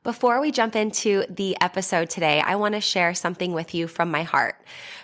Before we jump into the episode today, I want to share something with you from my heart.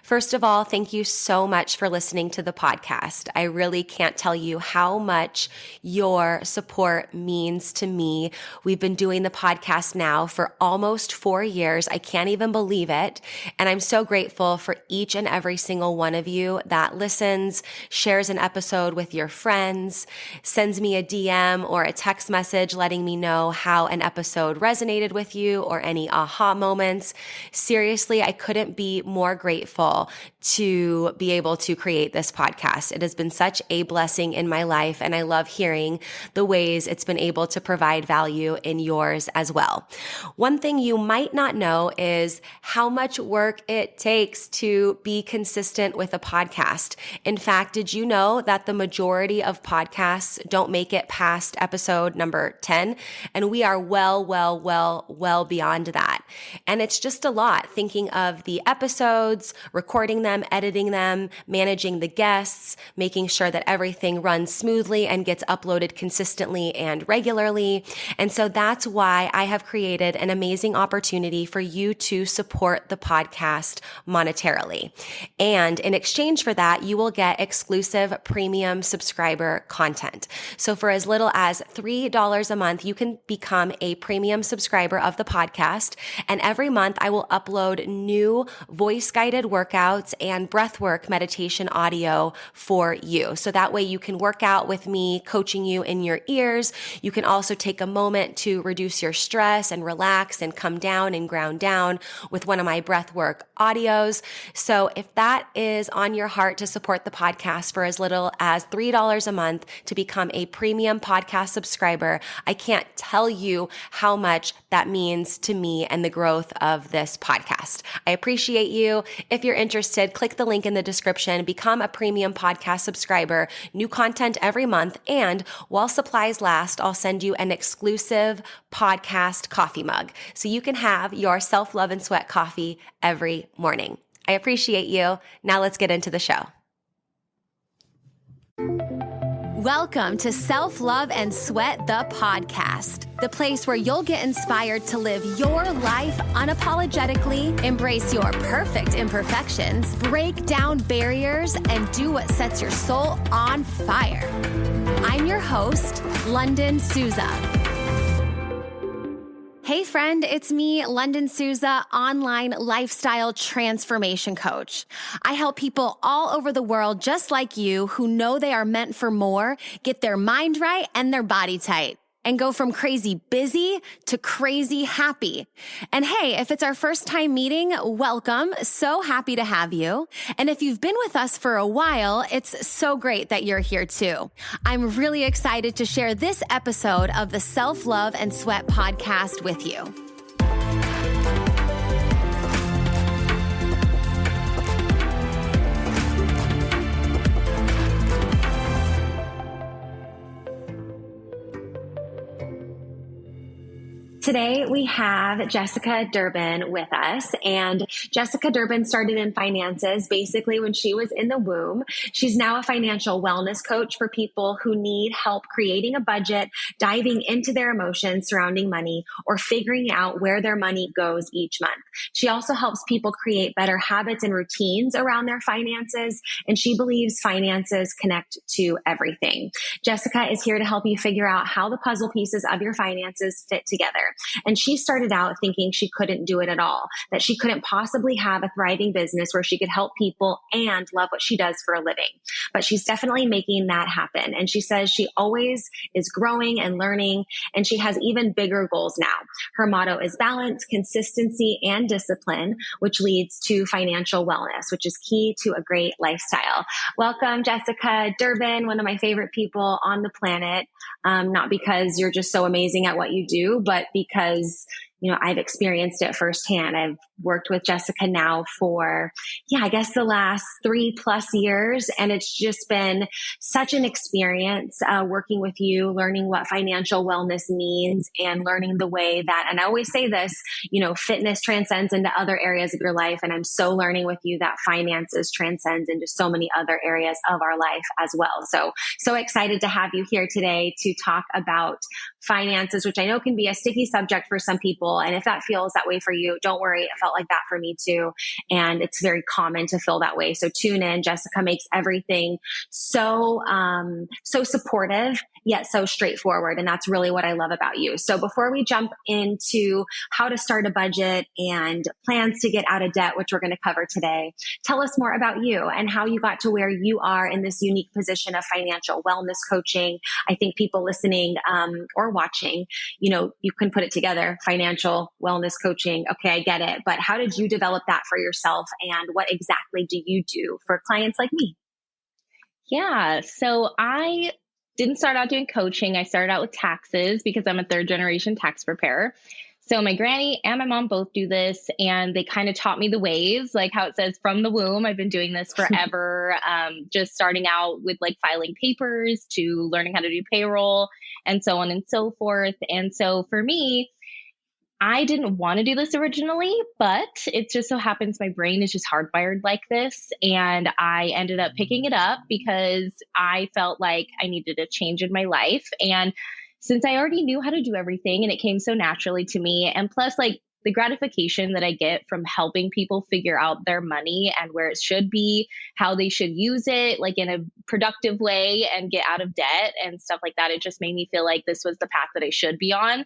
First of all, thank you so much for listening to the podcast. I really can't tell you how much your support means to me. We've been doing the podcast now for almost 4 years. I can't even believe it. And I'm so grateful for each and every single one of you that listens, shares an episode with your friends, sends me a DM or a text message letting me know how an episode resonated with you or any aha moments. Seriously, I couldn't be more grateful to be able to create this podcast. It has been such a blessing in my life, and I love hearing the ways it's been able to provide value in yours as well. One thing you might not know is how much work it takes to be consistent with a podcast. In fact, did you know that the majority of podcasts don't make it past episode number 10? And we are well beyond that. And it's just a lot thinking of the episodes, recording them, editing them, managing the guests, making sure that everything runs smoothly and gets uploaded consistently and regularly. And so that's why I have created an amazing opportunity for you to support the podcast monetarily. And in exchange for that, you will get exclusive premium subscriber content. So for as little as $3 a month, you can become a premium subscriber of the podcast. And every month I will upload new voice-guided workouts and breathwork meditation audio for you. So that way you can work out with me, coaching you in your ears. You can also take a moment to reduce your stress and relax and come down and ground down with one of my breathwork audios. So if that is on your heart to support the podcast for as little as $3 a month to become a premium podcast subscriber, I can't tell you how much that means to me and the growth of this podcast. I appreciate you. If you're interested, click the link in the description, become a premium podcast subscriber, new content every month, and while supplies last, I'll send you an exclusive podcast coffee mug so you can have your self-love and sweat coffee every morning. I appreciate you. Now let's get into the show. Welcome to Self-Love and Sweat, the podcast, the place where you'll get inspired to live your life unapologetically, embrace your perfect imperfections, break down barriers, and do what sets your soul on fire. I'm your host, London Souza. Hey friend, it's me, London Souza, online lifestyle transformation coach. I help people all over the world just like you who know they are meant for more, get their mind right and their body tight, and go from crazy busy to crazy happy. And hey, if it's our first time meeting, welcome. So happy to have you. And if you've been with us for a while, it's so great that you're here too. I'm really excited to share this episode of the Self-Love and Sweat podcast with you. Today, we have Jessica Durbin with us, and Jessica Durbin started in finances basically when she was in the womb. She's now a financial wellness coach for people who need help creating a budget, diving into their emotions surrounding money, or figuring out where their money goes each month. She also helps people create better habits and routines around their finances, and she believes finances connect to everything. Jessica is here to help you figure out how the puzzle pieces of your finances fit together. And she started out thinking she couldn't do it at all, that she couldn't possibly have a thriving business where she could help people and love what she does for a living. But she's definitely making that happen. And she says she always is growing and learning, and she has even bigger goals now. Her motto is balance, consistency, and discipline, which leads to financial wellness, which is key to a great lifestyle. Welcome, Jessica Durbin, one of my favorite people on the planet. Not because you're just so amazing at what you do, but because, I've experienced it firsthand. I've worked with Jessica now for, I guess the last 3+ years. And it's just been such an experience working with you, learning what financial wellness means and learning the way that, and I always say this, fitness transcends into other areas of your life. And I'm so learning with you that finances transcends into so many other areas of our life as well. So excited to have you here today to talk about finances, which I know can be a sticky subject for some people. And if that feels that way for you, don't worry. It felt like that for me too. And it's very common to feel that way. So tune in. Jessica makes everything so supportive, yet so straightforward. And that's really what I love about you. So before we jump into how to start a budget and plans to get out of debt, which we're going to cover today, tell us more about you and how you got to where you are in this unique position of financial wellness coaching. I think people listening or watching, you can put it together, financial wellness coaching. Okay, I get it. But how did you develop that for yourself? And what exactly do you do for clients like me? Yeah. So I didn't start out doing coaching. I started out with taxes because I'm a third generation tax preparer. So my granny and my mom both do this, and they kind of taught me the ways, like how it says from the womb. I've been doing this forever, just starting out with like filing papers to learning how to do payroll and so on and so forth. And so for me, I didn't want to do this originally, but it just so happens my brain is just hardwired like this. And I ended up picking it up because I felt like I needed a change in my life. And since I already knew how to do everything and it came so naturally to me, and plus like the gratification that I get from helping people figure out their money and where it should be, how they should use it, like in a productive way and get out of debt and stuff like that, it just made me feel like this was the path that I should be on.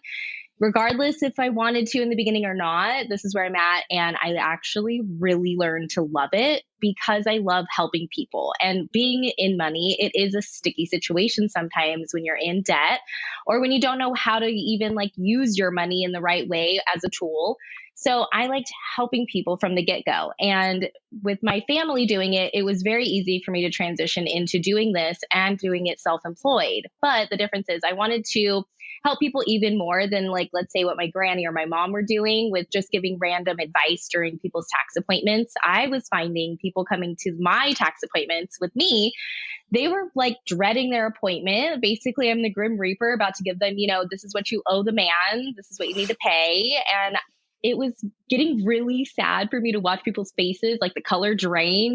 Regardless if I wanted to in the beginning or not, this is where I'm at. And I actually really learned to love it because I love helping people. And being in money, it is a sticky situation sometimes when you're in debt or when you don't know how to even like use your money in the right way as a tool. So I liked helping people from the get-go. And with my family doing it, it was very easy for me to transition into doing this and doing it self-employed. But the difference is I wanted to help people even more than like, let's say what my granny or my mom were doing with just giving random advice during people's tax appointments. I was finding people coming to my tax appointments with me, they were like dreading their appointment. Basically, I'm the Grim Reaper about to give them, this is what you owe the man. This is what you need to pay. And it was getting really sad for me to watch people's faces, like the color drain,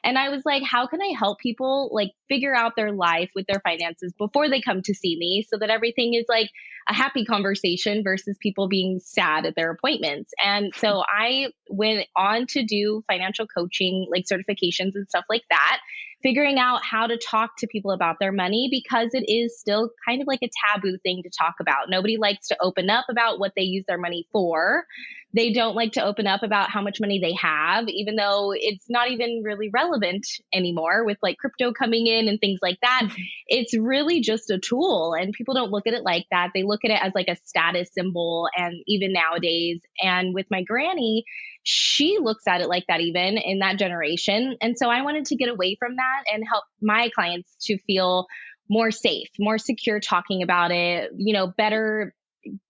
And I was like, how can I help people like figure out their life with their finances before they come to see me so that everything is like a happy conversation versus people being sad at their appointments. And so I went on to do financial coaching, like certifications and stuff like that, figuring out how to talk to people about their money because it is still kind of like a taboo thing to talk about. Nobody likes to open up about what they use their money for. They don't like to open up about how much money they have, even though it's not even really relevant anymore with like crypto coming in and things like that. It's really just a tool and people don't look at it like that. They look at it as like a status symbol. And even nowadays, and with my granny, she looks at it like that even in that generation. And so I wanted to get away from that and help my clients to feel more safe, more secure talking about it, better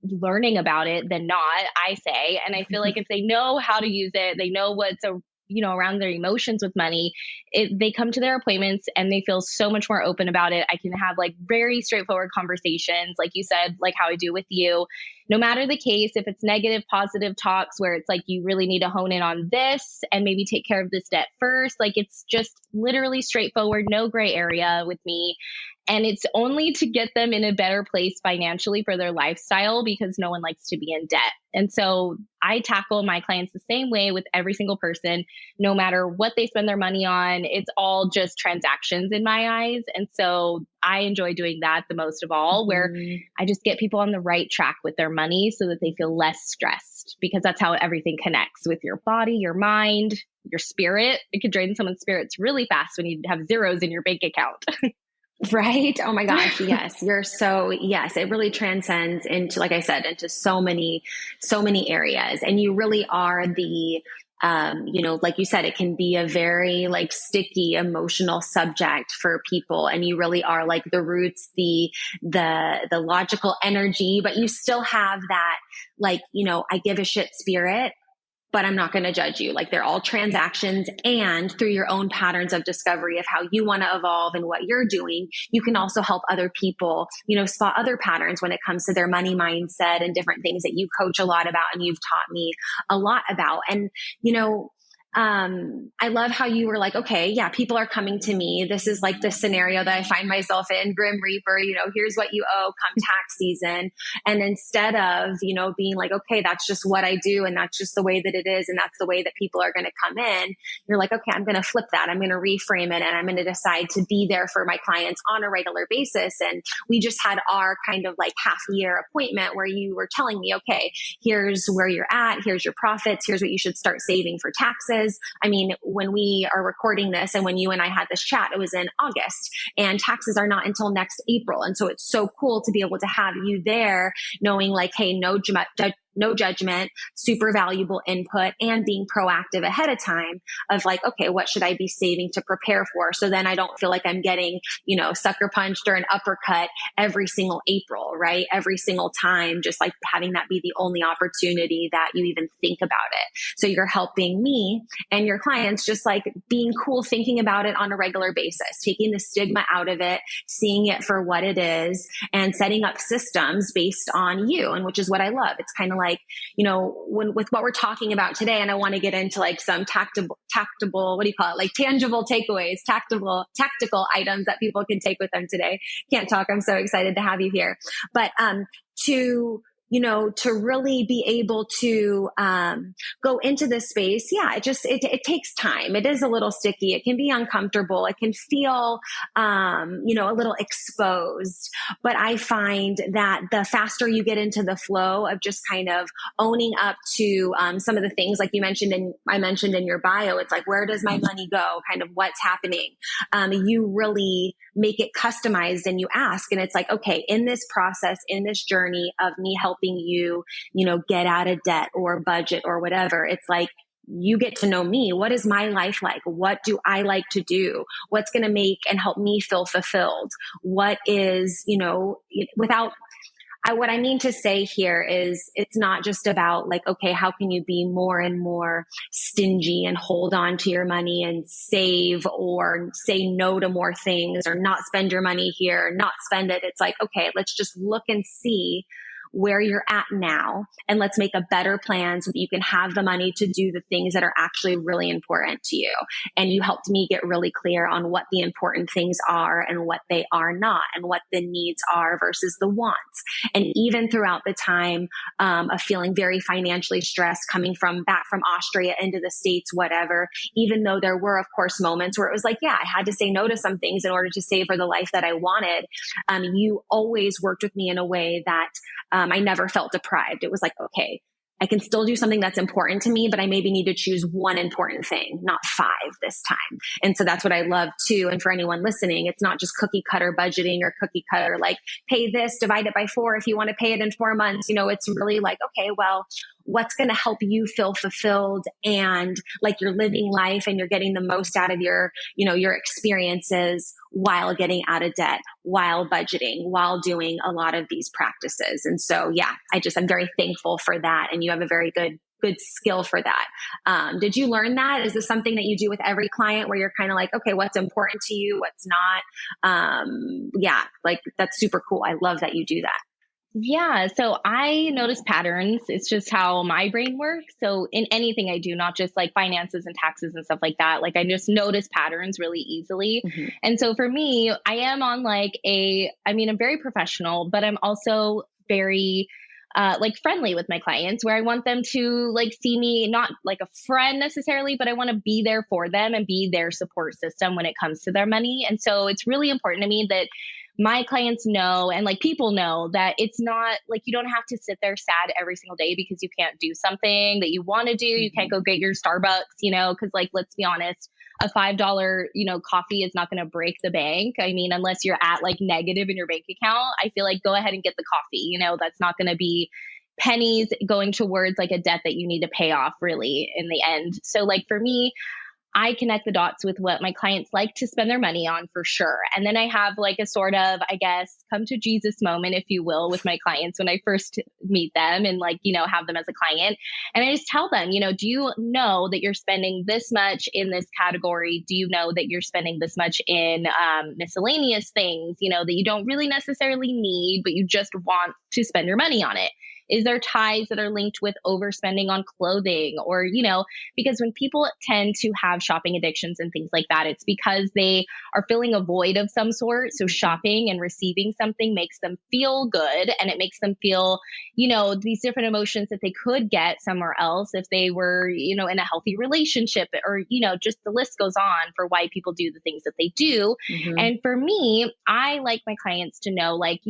learning about it than not, I say. And I feel like if they know how to use it, they know what's around their emotions with money, they come to their appointments and they feel so much more open about it. I can have like very straightforward conversations, like you said, like how I do with you, no matter the case, if it's negative, positive talks where it's like, you really need to hone in on this and maybe take care of this debt first. Like it's just literally straightforward, no gray area with me. And it's only to get them in a better place financially for their lifestyle because no one likes to be in debt. And so I tackle my clients the same way with every single person, no matter what they spend their money on. It's all just transactions in my eyes. And so I enjoy doing that the most of all, where I just get people on the right track with their money so that they feel less stressed because that's how everything connects with your body, your mind, your spirit. It could drain someone's spirits really fast when you have zeros in your bank account. Right. Oh my gosh. Yes. Yes, it really transcends into, like I said, into so many areas. And you really are the, like you said, it can be a very like sticky emotional subject for people. And you really are like the roots, the logical energy, but you still have that, like, I give a shit spirit. but I'm not going to judge you. Like they're all transactions, and through your own patterns of discovery of how you want to evolve and what you're doing, you can also help other people, spot other patterns when it comes to their money mindset and different things that you coach a lot about and you've taught me a lot about. And, I love how you were like, okay, yeah, people are coming to me. This is like the scenario that I find myself in, Grim Reaper, here's what you owe come tax season. And instead of, being like, okay, that's just what I do. And that's just the way that it is. And that's the way that people are going to come in. You're like, okay, I'm going to flip that. I'm going to reframe it. And I'm going to decide to be there for my clients on a regular basis. And we just had our kind of like half year appointment where you were telling me, okay, here's where you're at. Here's your profits. Here's what you should start saving for taxes. I mean, when we are recording this and when you and I had this chat, it was in August, and taxes are not until next April. And so it's so cool to be able to have you there knowing like, hey, no judgment, super valuable input, and being proactive ahead of time of like, okay, what should I be saving to prepare for? So then I don't feel like I'm getting, sucker punched or an uppercut every single April, right? Every single time, just like having that be the only opportunity that you even think about it. So you're helping me and your clients just like being cool, thinking about it on a regular basis, taking the stigma out of it, seeing it for what it is, and setting up systems based on you. And which is what I love. It's kind of like, with what we're talking about today, and I want to get into like some tactable, what do you call it? Like tangible takeaways, tactical items that people can take with them today. Can't talk. I'm so excited to have you here. But, to really be able to go into this space, yeah, it takes time. It is a little sticky. It can be uncomfortable. It can feel, a little exposed. But I find that the faster you get into the flow of just kind of owning up to some of the things like I mentioned in your bio, it's like, where does my money go? Kind of what's happening. You really make it customized and you ask, and it's like, okay, in this process, in this journey of me helping you, get out of debt or budget or whatever, it's like, you get to know me. What is my life like? What do I like to do? What's going to make and help me feel fulfilled? What is, what I mean to say here is it's not just about like, okay, how can you be more and more stingy and hold on to your money and save or say no to more things or not spend your money here, not spend it. It's like, okay, let's just look and see where you're at now, and let's make a better plan so that you can have the money to do the things that are actually really important to you. And you helped me get really clear on what the important things are and what they are not, and what the needs are versus the wants. And even throughout the time of feeling very financially stressed, coming back from Austria into the States, whatever, even though there were, of course, moments where it was like, yeah, I had to say no to some things in order to save for the life that I wanted. You always worked with me in a way that I never felt deprived. It was like, okay, I can still do something that's important to me, but I maybe need to choose one important thing, not 5 this time. And so that's what I love too. And for anyone listening, it's not just cookie cutter budgeting or cookie cutter, like pay this, divide it by 4 if you want to pay it in 4 months. It's really like, okay, well, what's going to help you feel fulfilled and like you're living life and you're getting the most out of your experiences while getting out of debt, while budgeting, while doing a lot of these practices. And so, yeah, I'm very thankful for that. And you have a very good skill for that. Did you learn that? Is this something that you do with every client where you're kind of like, okay, what's important to you? What's not? Yeah, like that's super cool. I love that you do that. Yeah. So I notice patterns. It's just how my brain works. So in anything I do, not just like finances and taxes and stuff like that, like I just notice patterns really easily. Mm-hmm. And so for me, I am on I'm very professional, but I'm also very friendly with my clients, where I want them to like see me not like a friend necessarily, but I want to be there for them and be their support system when it comes to their money. And so it's really important to me that my clients know, and like people know, that it's not like you don't have to sit there sad every single day because you can't do something that you want to do. You can't go get your Starbucks, because like, let's be honest, a $5, coffee is not going to break the bank. I mean, unless you're at like negative in your bank account, I feel like go ahead and get the coffee, that's not going to be pennies going towards like a debt that you need to pay off really in the end. So like for me, I connect the dots with what my clients like to spend their money on for sure. And then I have like a sort of, I guess, come to Jesus moment, if you will, with my clients when I first meet them and like, have them as a client. And I just tell them, do you know that you're spending this much in this category? Do you know that you're spending this much in miscellaneous things, that you don't really necessarily need, but you just want to spend your money on it? Is there ties that are linked with overspending on clothing or, because when people tend to have shopping addictions and things like that, it's because they are filling a void of some sort. So shopping and receiving something makes them feel good, and it makes them feel, these different emotions that they could get somewhere else if they were, in a healthy relationship or, just the list goes on for why people do the things that they do. Mm-hmm. And for me, I like my clients to know, like,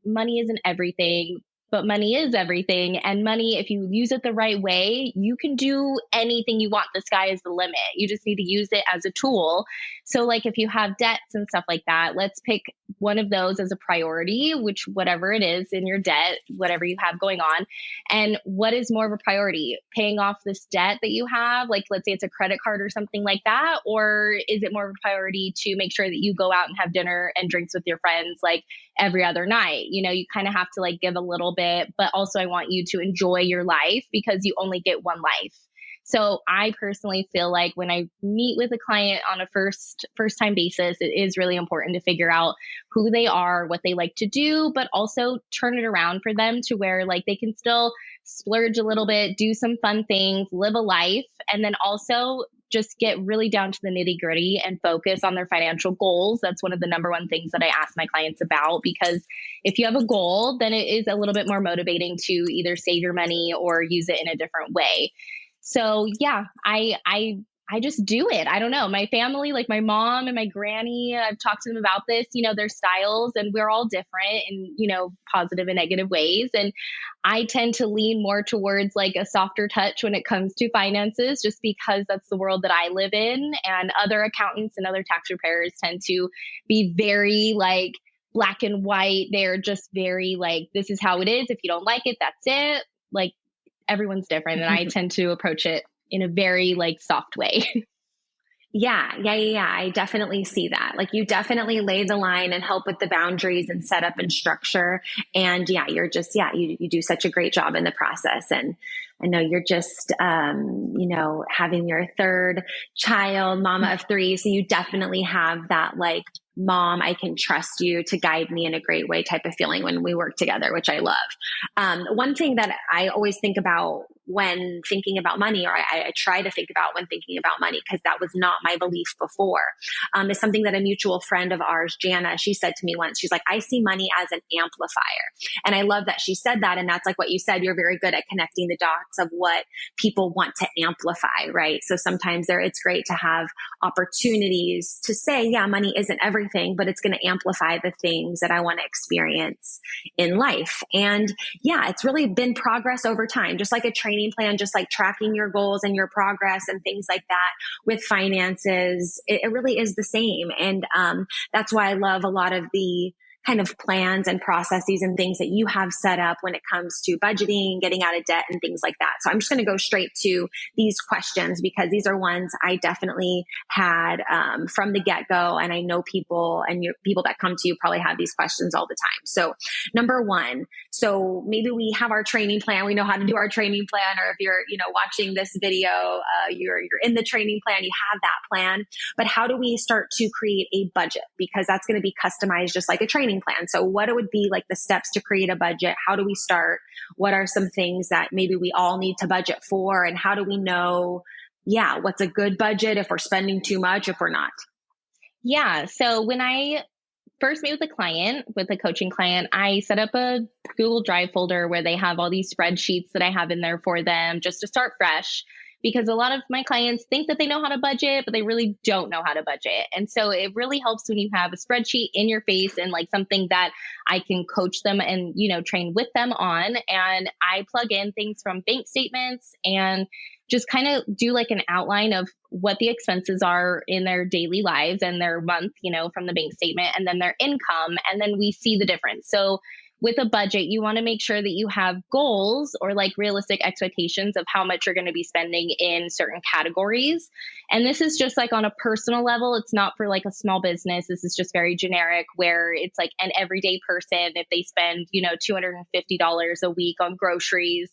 money isn't everything. But money is everything. And money, if you use it the right way, you can do anything you want. The sky is the limit. You just need to use it as a tool. So like if you have debts and stuff like that, let's pick one of those as a priority, which whatever it is in your debt, whatever you have going on. And what is more of a priority? Paying off this debt that you have, like let's say it's a credit card or something like that, or is it more of a priority to make sure that you go out and have dinner and drinks with your friends like every other night? You kind of have to like give a little bit, but also I want you to enjoy your life because you only get one life. So I personally feel like when I meet with a client on a first time basis, it is really important to figure out who they are, what they like to do, but also turn it around for them to where like they can still splurge a little bit, do some fun things, live a life, and then also just get really down to the nitty gritty and focus on their financial goals. That's one of the number one things that I ask my clients about, because if you have a goal, then it is a little bit more motivating to either save your money or use it in a different way. So yeah, I just do it. I don't know. My family, like my mom and my granny, I've talked to them about this, their styles, and we're all different in, positive and negative ways. And I tend to lean more towards like a softer touch when it comes to finances, just because that's the world that I live in. And other accountants and other tax preparers tend to be very like black and white. They're just very like, this is how it is. If you don't like it, that's it. Like everyone's different. And I tend to approach it in a very like soft way. Yeah. I definitely see that. Like you definitely lay the line and help with the boundaries and setup and structure. And yeah, you do such a great job in the process. And I know you're just, having your third child, mama of three. So you definitely have that like, mom, I can trust you to guide me in a great way type of feeling when we work together, which I love. One thing that I always think about when thinking about money, or I try to think about when thinking about money, because that was not my belief before, is something that a mutual friend of ours, Jana, she said to me once. She's like, I see money as an amplifier. And I love that she said that. And that's like what you said, you're very good at connecting the dots of what people want to amplify, right? So sometimes it's great to have opportunities to say, yeah, money isn't everything, but it's going to amplify the things that I want to experience in life. And yeah, it's really been progress over time, just like a training plan, just like tracking your goals and your progress and things like that with finances. It really is the same. And that's why I love a lot of the kind of plans and processes and things that you have set up when it comes to budgeting, getting out of debt and things like that. So I'm just going to go straight to these questions because these are ones I definitely had from the get-go. And I know people that come to you probably have these questions all the time. So number one, so maybe we have our training plan. We know how to do our training plan, or if you're, watching this video, you're in the training plan, you have that plan, but how do we start to create a budget? Because that's going to be customized just like a training plan. So what it would be like the steps to create a budget? How do we start? What are some things that maybe we all need to budget for? And how do we know, what's a good budget if we're spending too much, if we're not? Yeah. So when I first meet with a coaching client, I set up a Google Drive folder where they have all these spreadsheets that I have in there for them just to start fresh. Because a lot of my clients think that they know how to budget, but they really don't know how to budget. And so it really helps when you have a spreadsheet in your face and like something that I can coach them and, train with them on. And I plug in things from bank statements and just kind of do like an outline of what the expenses are in their daily lives and their month, from the bank statement, and then their income. And then we see the difference. So with a budget, you want to make sure that you have goals or like realistic expectations of how much you're going to be spending in certain categories. And this is just like on a personal level. It's not for like a small business. This is just very generic where it's like an everyday person, if they spend, $250 a week on groceries,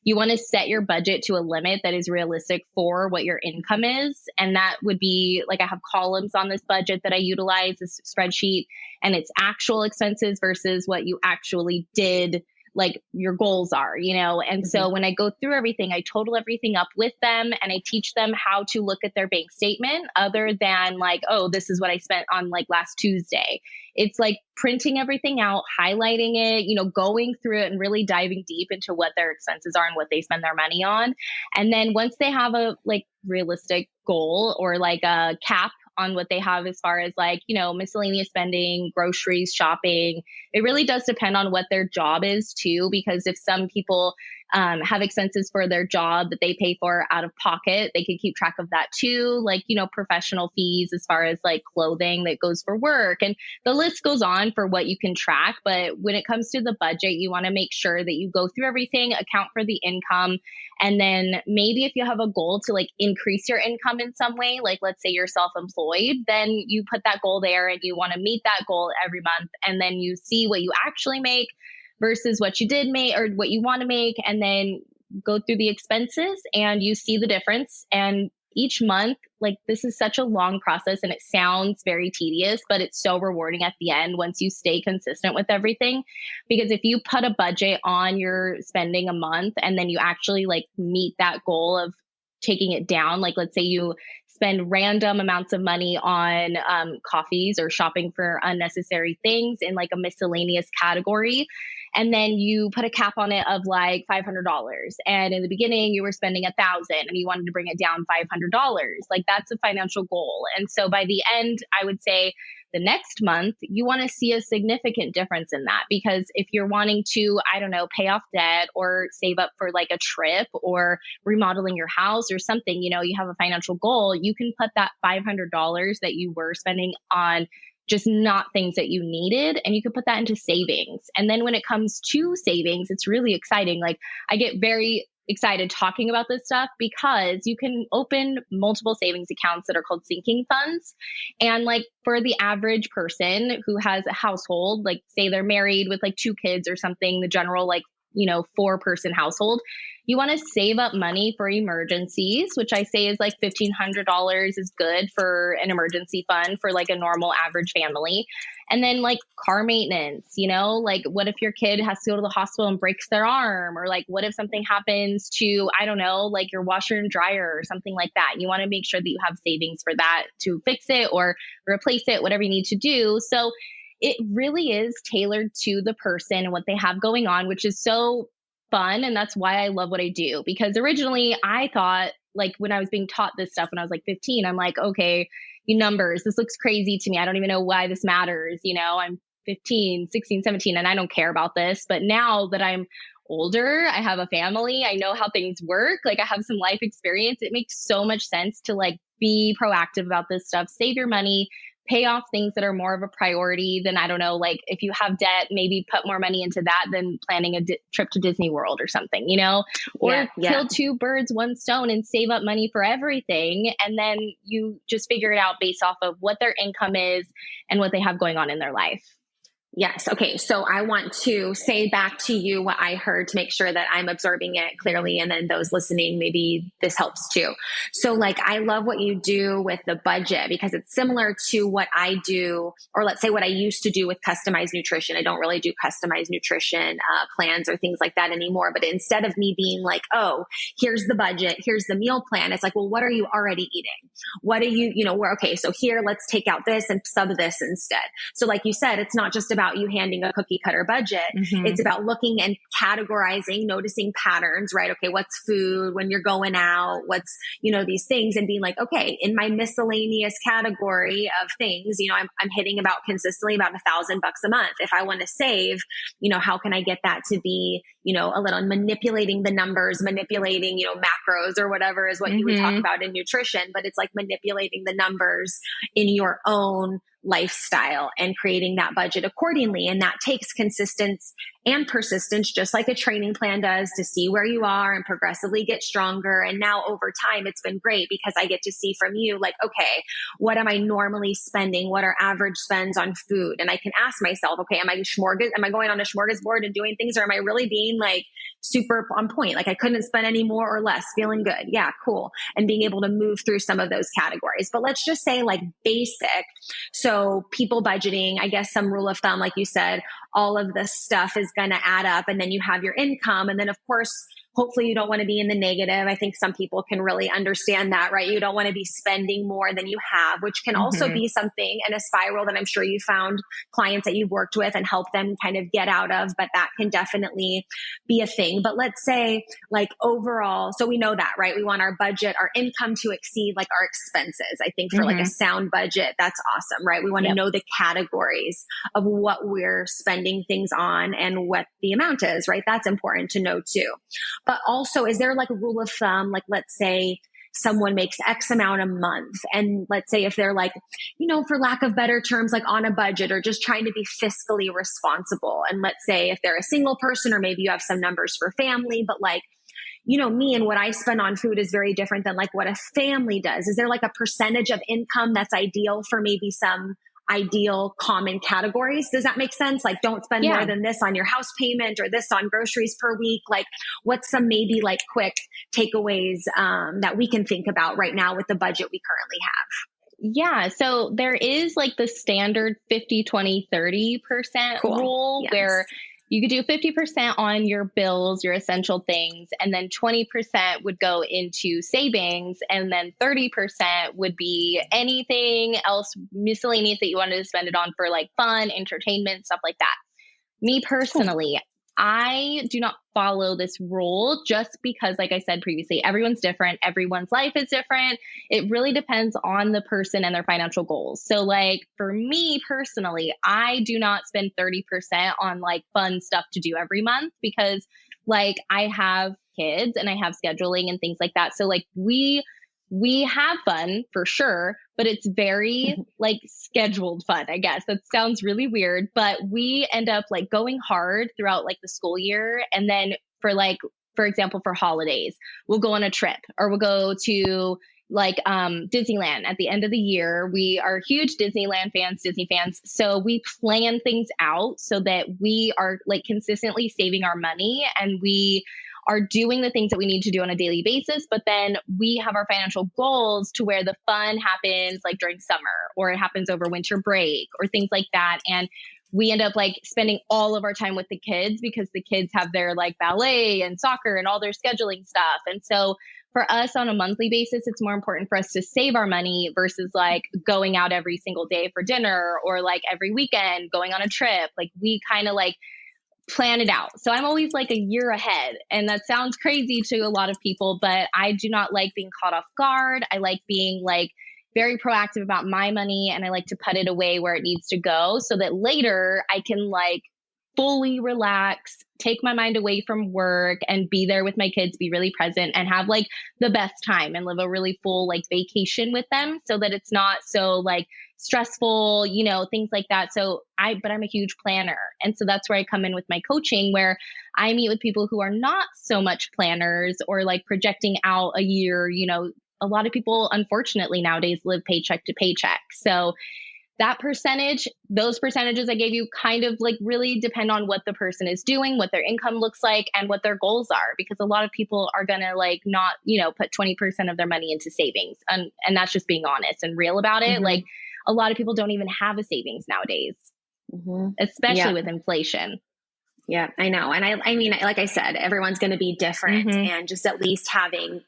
you want to set your budget to a limit that is realistic for what your income is. And that would be like, I have columns on this budget that I utilize, this spreadsheet, and it's actual expenses versus what you actually did, like your goals are, And so when I go through everything, I total everything up with them and I teach them how to look at their bank statement other than like, oh, this is what I spent on like last Tuesday. It's like printing everything out, highlighting it, going through it and really diving deep into what their expenses are and what they spend their money on. And then once they have a like realistic goal or like a cap on what they have as far as like, miscellaneous spending, groceries, shopping. It really does depend on what their job is too, because if some people have expenses for their job that they pay for out of pocket, they could keep track of that too. Like, professional fees as far as like clothing that goes for work. And the list goes on for what you can track. But when it comes to the budget, you want to make sure that you go through everything, account for the income. And then maybe if you have a goal to like increase your income in some way, like let's say you're self-employed, then you put that goal there and you want to meet that goal every month. And then you see what you actually make versus what you did make or what you want to make, and then go through the expenses and you see the difference. And each month, like this is such a long process and it sounds very tedious, but it's so rewarding at the end once you stay consistent with everything. Because if you put a budget on your spending a month and then you actually like meet that goal of taking it down, like let's say you spend random amounts of money on coffees or shopping for unnecessary things in like a miscellaneous category. And then you put a cap on it of like $500. And in the beginning you were spending $1,000 and you wanted to bring it down $500. Like that's a financial goal. And so by the end, I would say the next month, you want to see a significant difference in that. Because if you're wanting to, I don't know, pay off debt or save up for like a trip or remodeling your house or something, you have a financial goal, you can put that $500 that you were spending on just not things that you needed, and you could put that into savings. And then when it comes to savings, it's really exciting. Like I get very excited talking about this stuff because you can open multiple savings accounts that are called sinking funds. And like for the average person who has a household, like say they're married with like 2 kids or something, the general like 4-person household, you want to save up money for emergencies, which I say is like $1,500 is good for an emergency fund for like a normal average family. And then like car maintenance, like what if your kid has to go to the hospital and breaks their arm? Or like what if something happens to, I don't know, like your washer and dryer or something like that. You want to make sure that you have savings for that to fix it or replace it, whatever you need to do. So it really is tailored to the person and what they have going on, which is so fun. And that's why I love what I do. Because originally I thought, like when I was being taught this stuff when I was like 15, I'm like, okay, numbers, this looks crazy to me. I don't even know why this matters. I'm 15, 16, 17, and I don't care about this. But now that I'm older, I have a family, I know how things work, like I have some life experience, it makes so much sense to like be proactive about this stuff, save your money, pay off things that are more of a priority than, I don't know, like if you have debt, maybe put more money into that than planning a trip to Disney World or something, or kill 2 birds, 1 stone and save up money for everything. And then you just figure it out based off of what their income is and what they have going on in their life. Yes. Okay. So I want to say back to you what I heard to make sure that I'm absorbing it clearly. And then those listening, maybe this helps too. So like, I love what you do with the budget because it's similar to what I do, or let's say what I used to do with customized nutrition. I don't really do customized nutrition plans or things like that anymore. But instead of me being like, oh, here's the budget, here's the meal plan. It's like, well, what are you already eating? What do okay, so here, let's take out this and sub this instead. So like you said, it's not just about you handing a cookie cutter budget. Mm-hmm. It's about looking and categorizing, noticing patterns, right? Okay, what's food when you're going out? What's, these things, and being like, okay, in my miscellaneous category of things, I'm hitting about consistently about $1,000 a month. If I want to save, how can I get that to be, a little manipulating the numbers, manipulating, macros or whatever is what you would talk about in nutrition, but it's like manipulating the numbers in your own lifestyle and creating that budget accordingly. And that takes consistency and persistence, just like a training plan does, to see where you are and progressively get stronger. And now over time, it's been great because I get to see from you, like, okay, what am I normally spending? What are average spends on food? And I can ask myself, okay, am I going on a smorgasbord and doing things, or am I really being like super on point? Like I couldn't spend any more or less, feeling good. Yeah, cool. And being able to move through some of those categories. But let's just say like basic. So people budgeting, I guess some rule of thumb, like you said, all of this stuff is going to add up, and then you have your income. And then of course, hopefully you don't want to be in the negative. I think some people can really understand that, right? You don't want to be spending more than you have, which can also be something in a spiral that I'm sure you found clients that you've worked with and helped them kind of get out of, but that can definitely be a thing. But let's say like overall, so we know that, right? We want our budget, our income to exceed like our expenses. I think for like a sound budget, that's awesome, right? We want to know the categories of what we're spending things on and what the amount is, right? That's important to know too. But also, is there like a rule of thumb? Like, let's say someone makes X amount a month. And let's say if they're like, for lack of better terms, like on a budget or just trying to be fiscally responsible. And let's say if they're a single person, or maybe you have some numbers for family, but like, me and what I spend on food is very different than like what a family does. Is there like a percentage of income that's ideal for maybe some ideal common categories? Does that make sense? Like don't spend more than this on your house payment or this on groceries per week. Like what's some maybe like quick takeaways that we can think about right now with the budget we currently have? Yeah. So there is like the standard 50, 20, 30% rule where you could do 50% on your bills, your essential things, and then 20% would go into savings, and then 30% would be anything else miscellaneous that you wanted to spend it on for like fun, entertainment, stuff like that. Me personally, I do not follow this rule just because, like I said previously, everyone's different. Everyone's life is different. It really depends on the person and their financial goals. So like for me personally, I do not spend 30% on like fun stuff to do every month because like I have kids and I have scheduling and things like that. So like we have fun for sure, but it's very like scheduled fun, I guess. That sounds really weird, but we end up like going hard throughout like the school year. And then for example, for holidays, we'll go on a trip or we'll go to like Disneyland at the end of the year. We are huge Disneyland fans, Disney fans. So we plan things out so that we are like consistently saving our money and we are doing the things that we need to do on a daily basis. But then we have our financial goals to where the fun happens like during summer or it happens over winter break or things like that. And we end up like spending all of our time with the kids because the kids have their like ballet and soccer and all their scheduling stuff. And so for us on a monthly basis, it's more important for us to save our money versus like going out every single day for dinner or like every weekend going on a trip. Like we kind of like plan it out. So I'm always like a year ahead. And that sounds crazy to a lot of people, but I do not like being caught off guard. I like being like very proactive about my money and I like to put it away where it needs to go so that later I can like fully relax, take my mind away from work and be there with my kids, be really present and have like the best time and live a really full like vacation with them so that it's not so like stressful, things like that. But I'm a huge planner. And so that's where I come in with my coaching where I meet with people who are not so much planners or like projecting out a year. A lot of people, unfortunately, nowadays live paycheck to paycheck. So those percentages I gave you kind of like really depend on what the person is doing, what their income looks like and what their goals are, because a lot of people are going to like not, put 20% of their money into savings. And that's just being honest and real about it. Like a lot of people don't even have a savings nowadays, especially with inflation. Yeah, I know. And I mean, like I said, everyone's going to be different and just at least having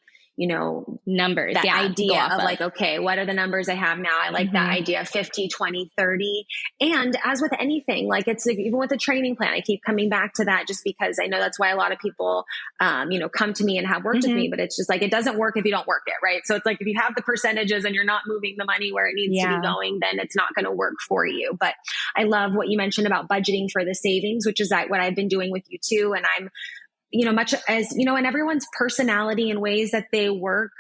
numbers, that idea of like, okay, what are the numbers I have now? I like that idea of 50, 20, 30. And as with anything, like it's like, even with a training plan, I keep coming back to that just because I know that's why a lot of people, come to me and have worked with me, but it's just like, it doesn't work if you don't work it. Right. So it's like, if you have the percentages and you're not moving the money where it needs to be going, then it's not going to work for you. But I love what you mentioned about budgeting for the savings, which is what I've been doing with you too. And I'm much as, and everyone's personality and ways that they work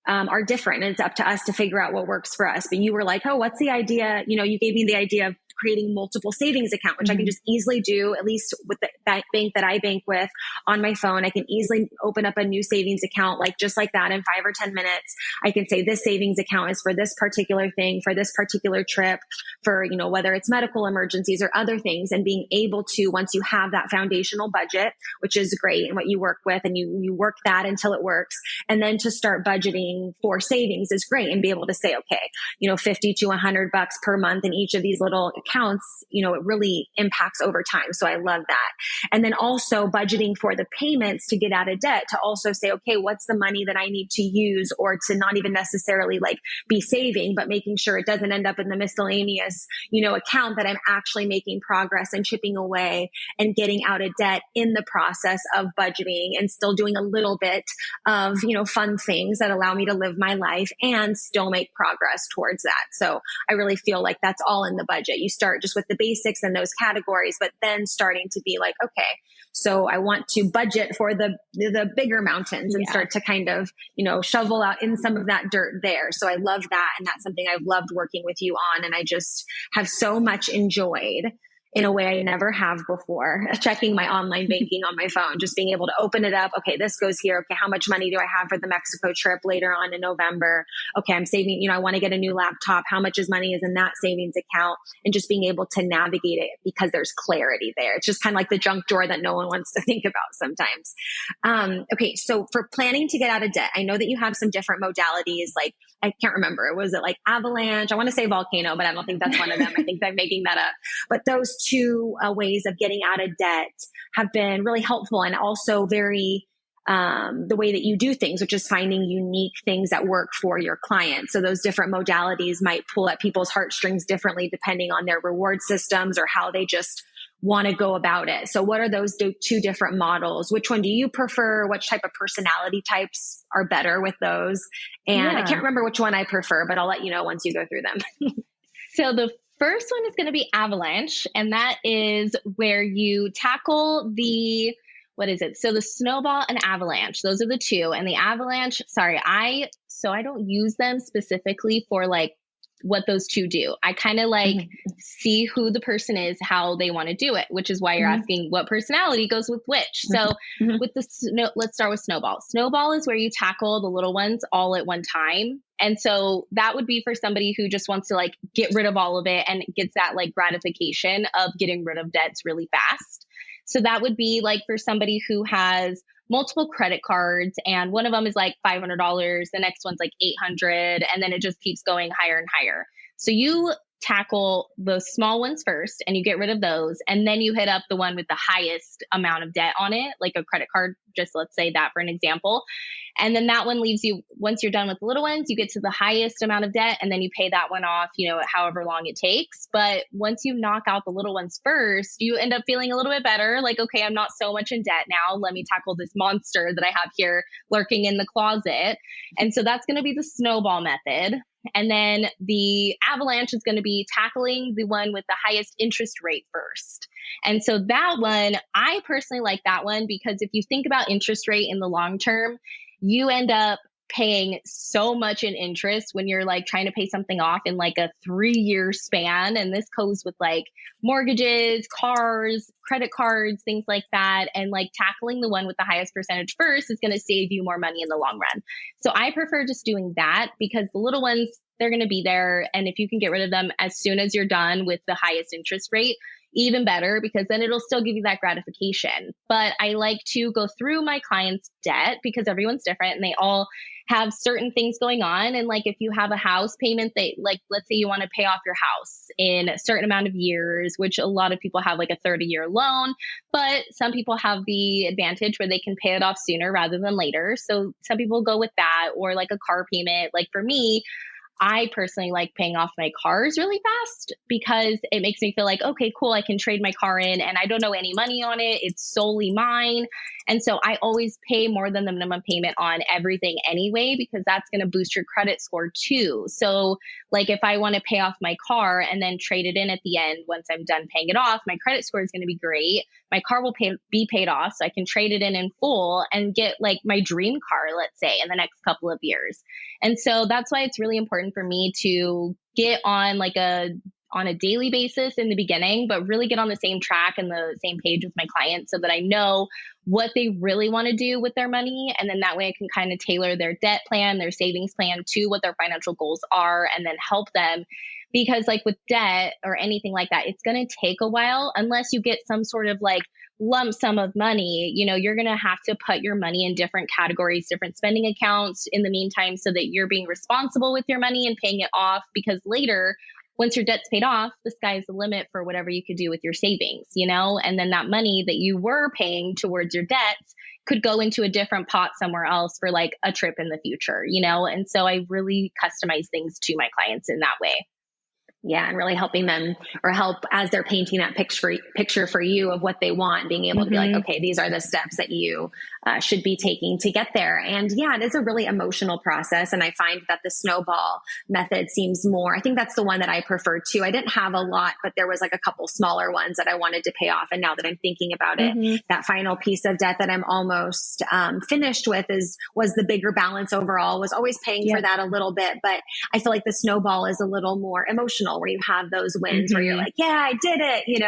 are different. And it's up to us to figure out what works for us. But you were like, oh, what's the idea? You gave me the idea of creating multiple savings account, which I can just easily do, at least with the bank that I bank with on my phone. I can easily open up a new savings account, just like that in 5 or 10 minutes. I can say this savings account is for this particular thing, for this particular trip, for, whether it's medical emergencies or other things, and being able to, once you have that foundational budget, which is great and what you work with, and you work that until it works. And then to start budgeting for savings is great, and be able to say, okay, 50 to $100 per month in each of these little accounts, it really impacts over time. So I love that. And then also budgeting for the payments to get out of debt, to also say, okay, what's the money that I need to use, or to not even necessarily be saving, but making sure it doesn't end up in the miscellaneous, account, that I'm actually making progress and chipping away and getting out of debt in the process of budgeting, and still doing a little bit of, fun things that allow me to live my life and still make progress towards that. So I really feel like that's all in the budget. You start just with the basics and those categories, but then starting to be like, okay, so I want to budget for the bigger mountains, and start to kind of, shovel out in some of that dirt there. So I love that. And that's something I've loved working with you on. And I just have so much enjoyed, in a way I never have before, checking my online banking on my phone, just being able to open it up. Okay, this goes here. Okay, how much money do I have for the Mexico trip later on in November? Okay, I'm saving, I want to get a new laptop. How much money is in that savings account? And just being able to navigate it, because there's clarity there. It's just kind of like the junk drawer that no one wants to think about sometimes. Okay, so for planning to get out of debt, I know that you have some different modalities. I can't remember. Was it Avalanche? I want to say Volcano, but I don't think that's one of them. I think I'm making that up. But those two ways of getting out of debt have been really helpful, and also very the way that you do things, which is finding unique things that work for your clients. So those different modalities might pull at people's heartstrings differently, depending on their reward systems or how they just want to go about it. So what are those two different models? Which one do you prefer? Which type of personality types are better with those? And I can't remember which one I prefer, but I'll let you know once you go through them. So the first one is going to be Avalanche, and that is where you tackle what is it? So the Snowball and Avalanche, those are the two. And the Avalanche, I don't use them specifically for what those two do. I kind of see who the person is, how they want to do it, which is why you're asking what personality goes with which. So with let's start with Snowball. Snowball is where you tackle the little ones all at one time. And so that would be for somebody who just wants to get rid of all of it and gets that gratification of getting rid of debts really fast. So that would be for somebody who has multiple credit cards, and one of them is $500, the next one's $800, and then it just keeps going higher and higher. So you tackle the small ones first and you get rid of those, and then you hit up the one with the highest amount of debt on it, like a credit card, just let's say that for an example. And then that one leaves you, once you're done with the little ones, you get to the highest amount of debt, and then you pay that one off, however long it takes. But once you knock out the little ones first, you end up feeling a little bit better. Okay, I'm not so much in debt now. Let me tackle this monster that I have here lurking in the closet. And so that's going to be the Snowball method. And then the Avalanche is going to be tackling the one with the highest interest rate first. And so that one, I personally like that one, because if you think about interest rate in the long term, you end up paying so much in interest when you're trying to pay something off in a 3-year span. And this goes with mortgages, cars, credit cards, things like that. And tackling the one with the highest percentage first is going to save you more money in the long run. So I prefer just doing that, because the little ones, they're going to be there. And if you can get rid of them as soon as you're done with the highest interest rate, even better, because then it'll still give you that gratification. But I like to go through my clients' debt, because everyone's different and they all have certain things going on. And if you have a house payment, let's say you want to pay off your house in a certain amount of years, which a lot of people have a 30-year loan, but some people have the advantage where they can pay it off sooner rather than later. So some people go with that, or a car payment. For me, I personally like paying off my cars really fast because it makes me feel like, okay, cool, I can trade my car in and I don't owe any money on it. It's solely mine. And so I always pay more than the minimum payment on everything anyway, because that's going to boost your credit score too. So like if I want to pay off my car and then trade it in at the end, once I'm done paying it off, my credit score is going to be great. My car will be paid off, so I can trade it in full and get like my dream car, let's say, in the next couple of years. And so that's why it's really important for me to get on on a daily basis in the beginning, but really get on the same track and the same page with my clients so that I know what they really want to do with their money. And then that way I can kind of tailor their debt plan, their savings plan to what their financial goals are, and then help them. Because like with debt or anything like that, it's going to take a while unless you get some sort of like lump sum of money. You're going to have to put your money in different categories, different spending accounts in the meantime, so that you're being responsible with your money and paying it off. Because later, once your debt's paid off, the sky's the limit for whatever you could do with your savings, and then that money that you were paying towards your debts could go into a different pot somewhere else for like a trip in the future, and so I really customize things to my clients in that way. Yeah. And really helping them, or help as they're painting that picture for you of what they want, being able to be like, okay, these are the steps that you should be taking to get there. And yeah, it is a really emotional process. And I find that the Snowball method seems more, I think that's the one that I prefer too. I didn't have a lot, but there was like a couple smaller ones that I wanted to pay off. And now that I'm thinking about it, that final piece of debt that I'm almost finished with was the bigger balance overall. Was always paying for that a little bit, but I feel like the Snowball is a little more emotional, where you have those wins where you're like, yeah, I did it,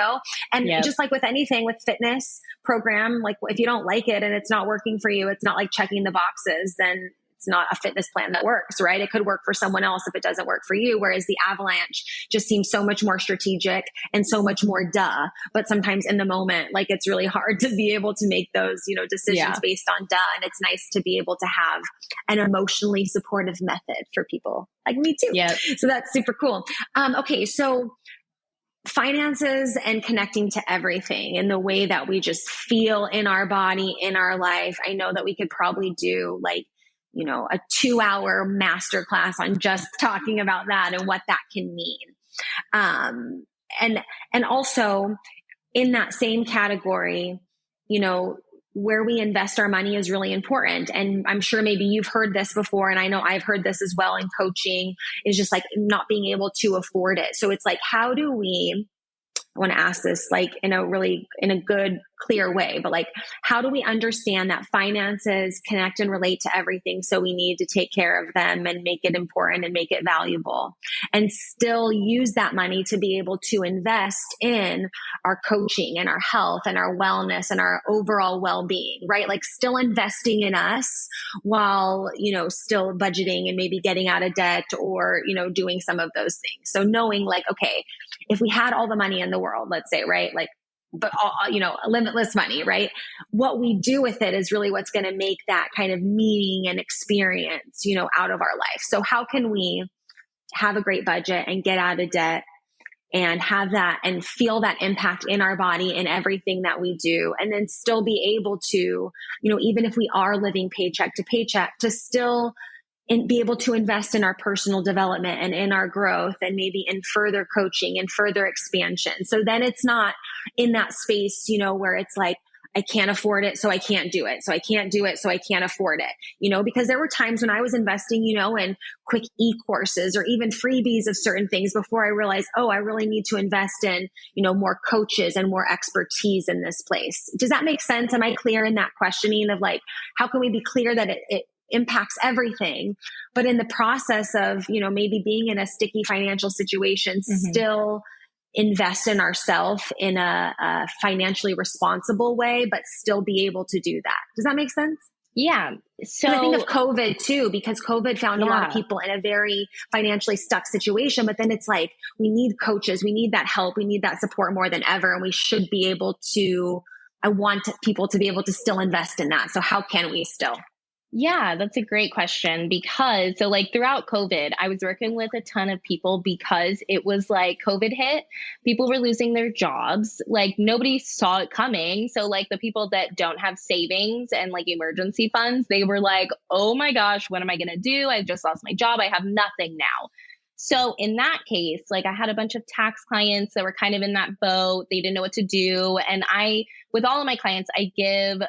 and just like with anything with fitness program, like if you don't like it and it's not working for you, it's not like checking the boxes, then it's not a fitness plan that works, right? It could work for someone else if it doesn't work for you. Whereas the Avalanche just seems so much more strategic and so much more but sometimes in the moment, like it's really hard to be able to make those, decisions based on And it's nice to be able to have an emotionally supportive method for people like me too. Yeah. So that's super cool. Okay. So finances and connecting to everything in the way that we just feel in our body, in our life. I know that we could probably do like, a 2-hour masterclass on just talking about that and what that can mean. And also in that same category, where we invest our money is really important. And I'm sure maybe you've heard this before. And I know I've heard this as well in coaching, is just like not being able to afford it. So it's like, how do we, I want to ask this like in a good, clear way, but like, how do we understand that finances connect and relate to everything? So we need to take care of them and make it important and make it valuable, and still use that money to be able to invest in our coaching and our health and our wellness and our overall well-being, right? Like still investing in us while, still budgeting and maybe getting out of debt or, doing some of those things. So knowing like, okay, if we had all the money in the world, let's say, right? Like, but limitless money, right? What we do with it is really what's going to make that kind of meaning and experience, out of our life. So how can we have a great budget and get out of debt and have that and feel that impact in our body in everything that we do, and then still be able to, even if we are living paycheck to paycheck, to still and be able to invest in our personal development and in our growth and maybe in further coaching and further expansion. So then it's not in that space, where it's like, I can't afford it, so I can't do it. So I can't do it, so I can't afford it, because there were times when I was investing, in quick e-courses or even freebies of certain things before I realized, oh, I really need to invest in, more coaches and more expertise in this place. Does that make sense? Am I clear in that questioning of like, how can we be clear that it impacts everything, but in the process of, maybe being in a sticky financial situation, still invest in ourselves in a financially responsible way, but still be able to do that. Does that make sense? Yeah. So I think of COVID too, because COVID found a lot of people in a very financially stuck situation, but then it's like, we need coaches, we need that help, we need that support more than ever. And we should be able to, I want people to be able to still invest in that. So how can we still? Yeah, that's a great question because so like throughout COVID, I was working with a ton of people because it was like COVID hit, people were losing their jobs, like nobody saw it coming. So like the people that don't have savings and like emergency funds, they were like, "Oh my gosh, what am I going to do? I just lost my job. I have nothing now." So in that case, like I had a bunch of tax clients that were kind of in that boat. They didn't know what to do. And with all of my clients, I give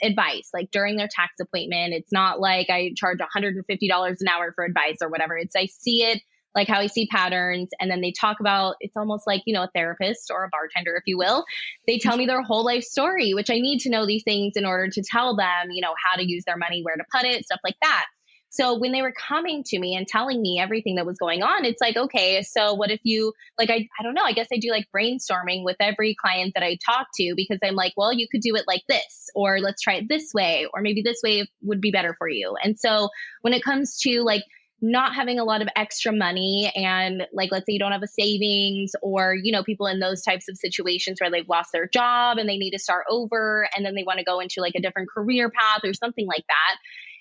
advice like during their tax appointment. It's not like I charge $150 an hour for advice or whatever. It's I see it like how I see patterns. And then they talk about it's almost like, a therapist or a bartender, if you will. They tell me their whole life story, which I need to know these things in order to tell them, how to use their money, where to put it, stuff like that. So when they were coming to me and telling me everything that was going on, it's like, okay, so what if you like, I don't know, I guess I do like brainstorming with every client that I talk to because I'm like, well, you could do it like this, or let's try it this way, or maybe this way would be better for you. And so when it comes to like not having a lot of extra money and like, let's say you don't have a savings or, people in those types of situations where they've lost their job and they need to start over and then they want to go into like a different career path or something like that.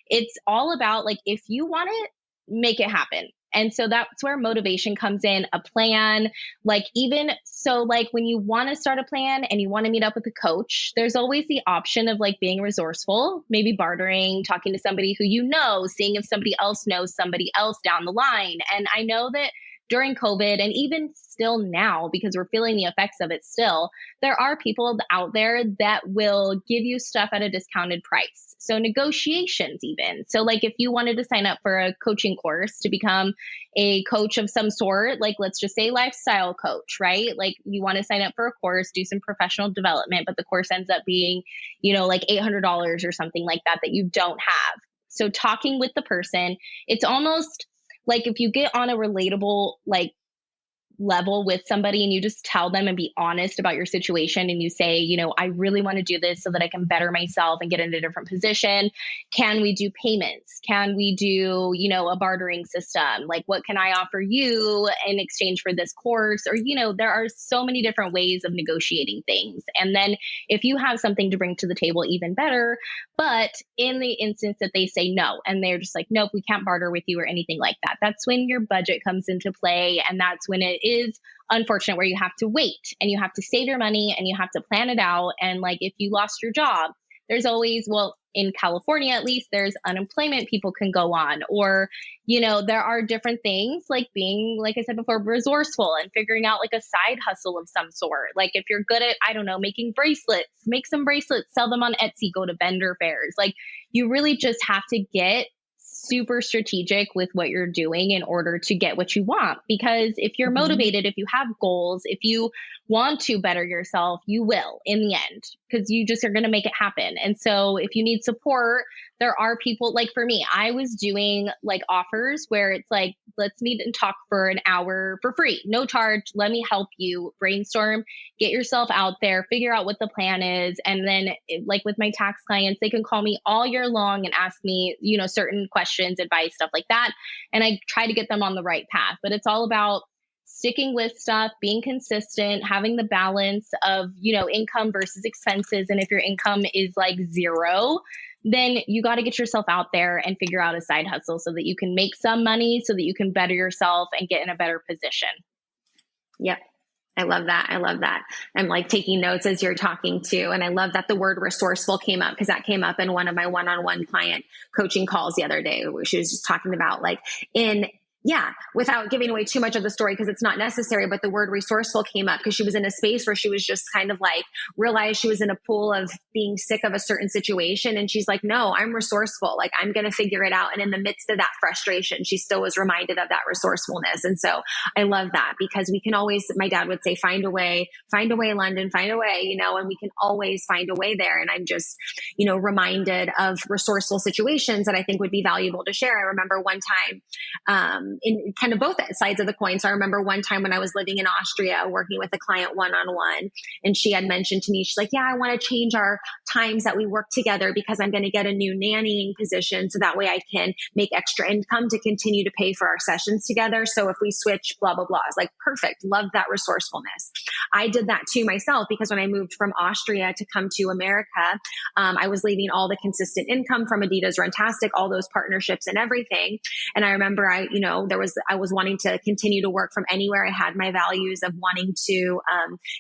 It's all about like, if you want it, make it happen. And so that's where motivation comes in, a plan. Like even so, like when you want to start a plan and you want to meet up with a coach, there's always the option of like being resourceful, maybe bartering, talking to somebody who seeing if somebody else knows somebody else down the line. And I know that during COVID and even still now, because we're feeling the effects of it still, there are people out there that will give you stuff at a discounted price. So negotiations even. So like if you wanted to sign up for a coaching course to become a coach of some sort, like let's just say lifestyle coach, right? Like you want to sign up for a course, do some professional development, but the course ends up being, like $800 or something like that you don't have. So talking with the person, it's almost like if you get on a relatable like level with somebody and you just tell them and be honest about your situation and you say, I really want to do this so that I can better myself and get in a different position. Can we do payments? Can we do, a bartering system? Like what can I offer you in exchange for this course? Or, there are so many different ways of negotiating things. And then if you have something to bring to the table, even better. But in the instance that they say no, and they're just like, nope, we can't barter with you or anything like that. That's when your budget comes into play. And that's when it is unfortunate where you have to wait and you have to save your money and you have to plan it out. And like, if you lost your job, there's always, well, in California, at least there's unemployment people can go on, or, there are different things like being, like I said before, resourceful and figuring out like a side hustle of some sort. Like if you're good at, I don't know, making bracelets, make some bracelets, sell them on Etsy, go to vendor fairs. Like you really just have to get super strategic with what you're doing in order to get what you want. Because if you're motivated, if you have goals, if you want to better yourself, you will in the end, because you just are going to make it happen. And so if you need support, there are people like for me, I was doing like offers where it's like, let's meet and talk for an hour for free, no charge. Let me help you brainstorm, get yourself out there, figure out what the plan is. And then like with my tax clients, they can call me all year long and ask me, certain questions, advice, stuff like that. And I try to get them on the right path, but it's all about sticking with stuff, being consistent, having the balance of, income versus expenses. And if your income is like zero, then you got to get yourself out there and figure out a side hustle so that you can make some money so that you can better yourself and get in a better position. Yep. I love that. I love that. I'm like taking notes as you're talking too. And I love that the word resourceful came up because that came up in one of my one-on-one client coaching calls the other day where she was just talking about like without giving away too much of the story because it's not necessary, but the word resourceful came up because she was in a space where she was just kind of like realized she was in a pool of being sick of a certain situation. And she's like, no, I'm resourceful. Like I'm going to figure it out. And in the midst of that frustration, she still was reminded of that resourcefulness. And so I love that because we can always, my dad would say, find a way, London, find a way, and we can always find a way there. And I'm just, reminded of resourceful situations that I think would be valuable to share. I remember one time, in kind of both sides of the coin. So I remember one time when I was living in Austria, working with a client one-on-one, and she had mentioned to me, she's like, yeah, I want to change our times that we work together because I'm going to get a new nannying position. So that way I can make extra income to continue to pay for our sessions together. So if we switch, blah, blah, blah. I was like, perfect. Love that resourcefulness. I did that too myself, because when I moved from Austria to come to America, I was leaving all the consistent income from Adidas, Runtastic, all those partnerships and everything. And I remember I was wanting to continue to work from anywhere. I had my values of wanting to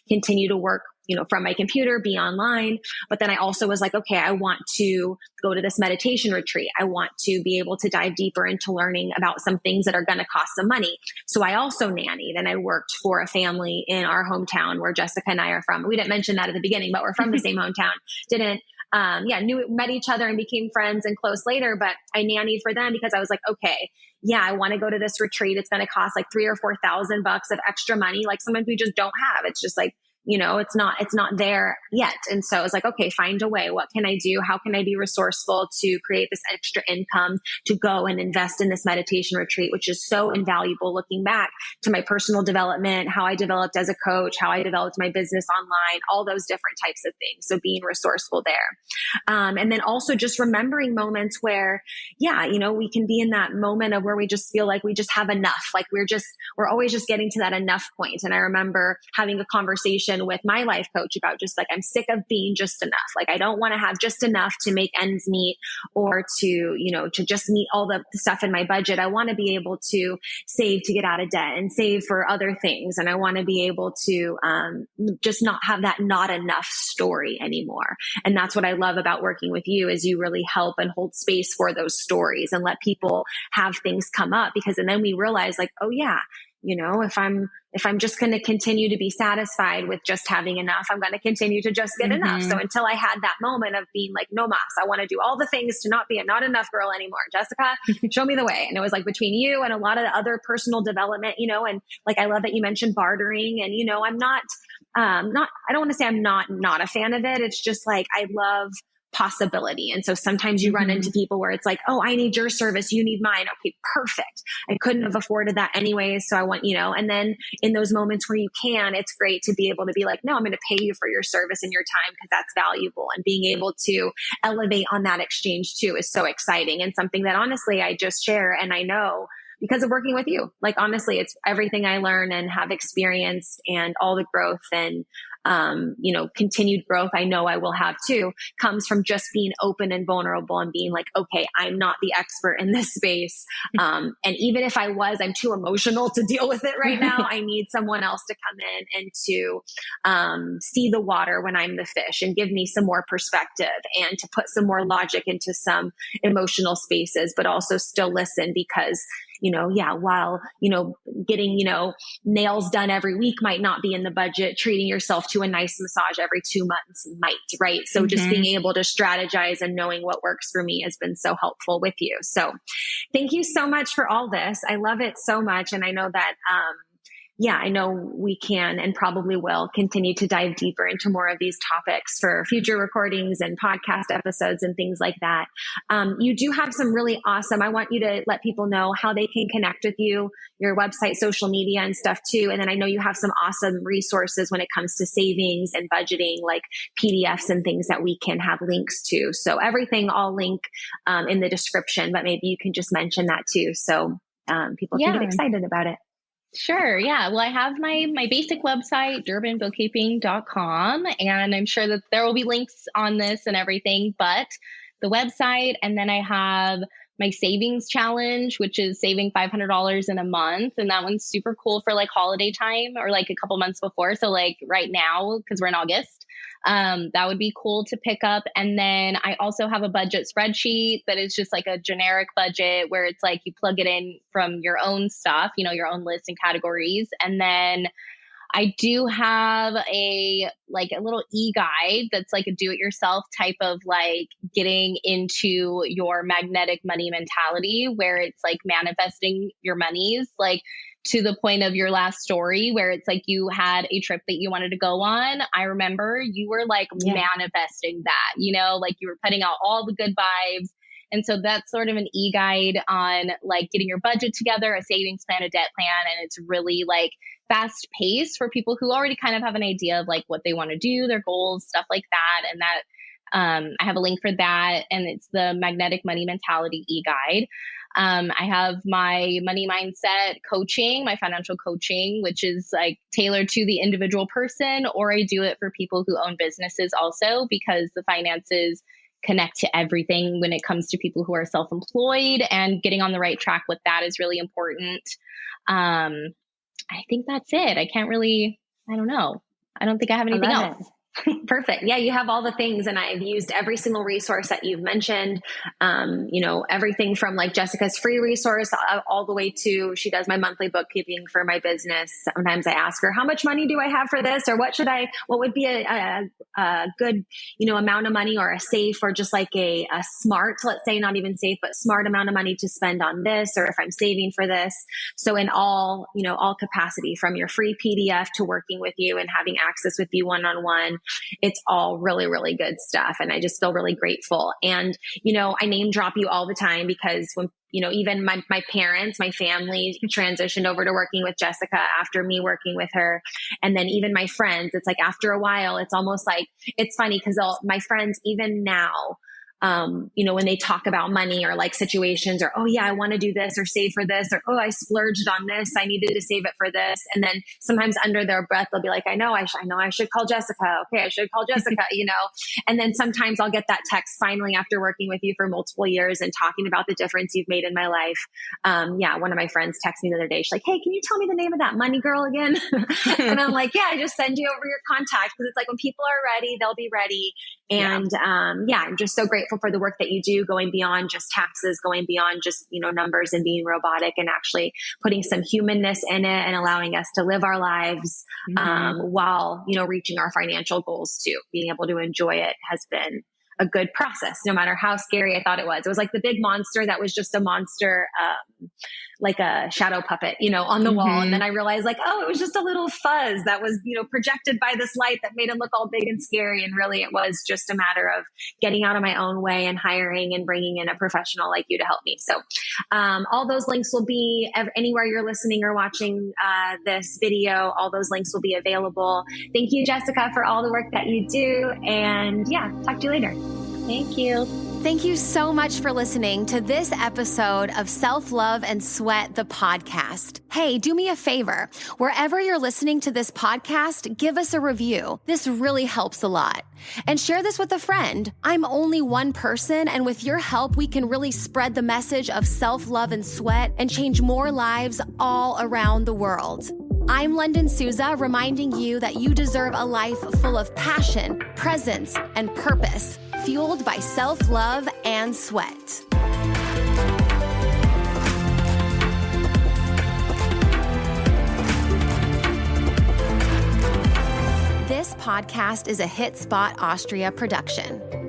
continue to work, from my computer, be online. But then I also was like, okay, I want to go to this meditation retreat. I want to be able to dive deeper into learning about some things that are going to cost some money. So I also nannied, and I worked for a family in our hometown where Jessica and I are from. We didn't mention that at the beginning, but we're from the same hometown. Met each other and became friends and close later, but I nannied for them because I was like, okay, yeah, I want to go to this retreat. It's going to cost like $3,000 or $4,000 of extra money. Like sometimes we just don't have. It's just like, it's not there yet. And so I was like, okay, find a way. What can I do? How can I be resourceful to create this extra income to go and invest in this meditation retreat, which is so invaluable looking back to my personal development, how I developed as a coach, how I developed my business online, all those different types of things. So being resourceful there. And then also just remembering moments where, we can be in that moment of where we just feel like we just have enough. Like we're always just getting to that enough point. And I remember having a conversation with my life coach about just like, I'm sick of being just enough. Like, I don't want to have just enough to make ends meet or to just meet all the stuff in my budget. I want to be able to save to get out of debt and save for other things. And I want to be able to just not have that not enough story anymore. And that's what I love about working with you, is you really help and hold space for those stories and let people have things come up, because and then we realize like, oh yeah, if I'm just going to continue to be satisfied with just having enough, I'm going to continue to just get enough. So until I had that moment of being like, no mas, I want to do all the things to not be a not enough girl anymore. Jessica, show me the way. And it was like between you and a lot of the other personal development, and like, I love that you mentioned bartering, and, I'm I don't want to say I'm not a fan of it. It's just like, I love possibility. And so sometimes you run into people where it's like, oh, I need your service, you need mine. Okay, perfect. I couldn't have afforded that anyways. So I want, and then in those moments where you can, it's great to be able to be like, no, I'm going to pay you for your service and your time because that's valuable. And being able to elevate on that exchange too is so exciting, and something that honestly I just share. And I know because of working with you, like honestly, it's everything I learn and have experienced, and all the growth and continued growth I know I will have too, comes from just being open and vulnerable and being like, okay, I'm not the expert in this space. And even if I was, I'm too emotional to deal with it right now. I need someone else to come in and to see the water when I'm the fish and give me some more perspective and to put some more logic into some emotional spaces, but also still listen, because while, getting, nails done every week might not be in the budget, treating yourself to a nice massage every 2 months might, right? So just being able to strategize and knowing what works for me has been so helpful with you. So thank you so much for all this. I love it so much. And I know that, I know we can and probably will continue to dive deeper into more of these topics for future recordings and podcast episodes and things like that. You do have some really awesome, I want you to let people know how they can connect with you, your website, social media and stuff too. And then I know you have some awesome resources when it comes to savings and budgeting, like PDFs and things that we can have links to. So everything I'll link in the description, but maybe you can just mention that too. So people can get excited about it. Sure. Yeah. Well, I have my basic website, durbinbookkeeping.com, and I'm sure that there will be links on this and everything, but the website, and then I have my savings challenge, which is saving $500 in a month. And that one's super cool for like holiday time or like a couple months before. So like right now, because we're in August, that would be cool to pick up. And then I also have a budget spreadsheet that is just like a generic budget where it's like you plug it in from your own stuff, your own list and categories. And then I do have a little e-guide that's like a do-it-yourself type of like getting into your magnetic money mentality, where it's like manifesting your monies, like to the point of your last story where it's like you had a trip that you wanted to go on. I remember you were like manifesting that, like you were putting out all the good vibes And so that's sort of an e-guide on like getting your budget together, a savings plan, a debt plan. And it's really like fast paced for people who already kind of have an idea of like what they want to do, their goals, stuff like that. And that I have a link for that. And it's the Magnetic Money Mentality e-guide. I have my money mindset coaching, my financial coaching, which is like tailored to the individual person, or I do it for people who own businesses also, because the finances connect to everything when it comes to people who are self-employed, and getting on the right track with that is really important. I think that's it. I don't know. I don't think I have anything else. Perfect. Yeah, you have all the things, and I've used every single resource that you've mentioned. Everything from like Jessica's free resource all the way to, she does my monthly bookkeeping for my business. Sometimes I ask her, how much money do I have for this? Or what would be a good, amount of money, or a safe, or just like a smart, let's say, not even safe, but smart amount of money to spend on this, or if I'm saving for this. So in all capacity, from your free PDF to working with you and having access with you one-on-one, it's all really, really good stuff. And I just feel really grateful. And, I name drop you all the time because when, even my parents, my family transitioned over to working with Jessica after me working with her. And then even my friends, it's like after a while, it's almost like, it's funny because my friends, even now, when they talk about money or like situations, or, oh yeah, I want to do this or save for this, or, oh, I splurged on this, I needed to save it for this. And then sometimes under their breath, they'll be like, I know I should call Jessica. Okay. I should call Jessica, and then sometimes I'll get that text finally after working with you for multiple years and talking about the difference you've made in my life. One of my friends texted me the other day. She's like, hey, can you tell me the name of that money girl again? And I'm like, yeah, I just send you over your contact. Cause it's like when people are ready, they'll be ready. And, I'm just so grateful for the work that you do, going beyond just taxes, going beyond just, numbers and being robotic, and actually putting some humanness in it and allowing us to live our lives, while, reaching our financial goals too. Being able to enjoy it has been a good process, no matter how scary I thought it was. It was like the big monster that was just a monster, like a shadow puppet, on the wall. And then I realized like, oh, it was just a little fuzz that was, projected by this light that made it look all big and scary. And really it was just a matter of getting out of my own way and hiring and bringing in a professional like you to help me. So, all those links will be anywhere you're listening or watching, this video. All those links will be available. Thank you, Jessica, for all the work that you do. And talk to you later. Thank you. Thank you so much for listening to this episode of Self-Love and Sweat, the podcast. Hey, do me a favor. Wherever you're listening to this podcast, give us a review. This really helps a lot. And share this with a friend. I'm only one person, and with your help, we can really spread the message of self-love and sweat and change more lives all around the world. I'm London Souza, reminding you that you deserve a life full of passion, presence, and purpose, fueled by self-love and sweat. This podcast is a Hit Spot Austria production.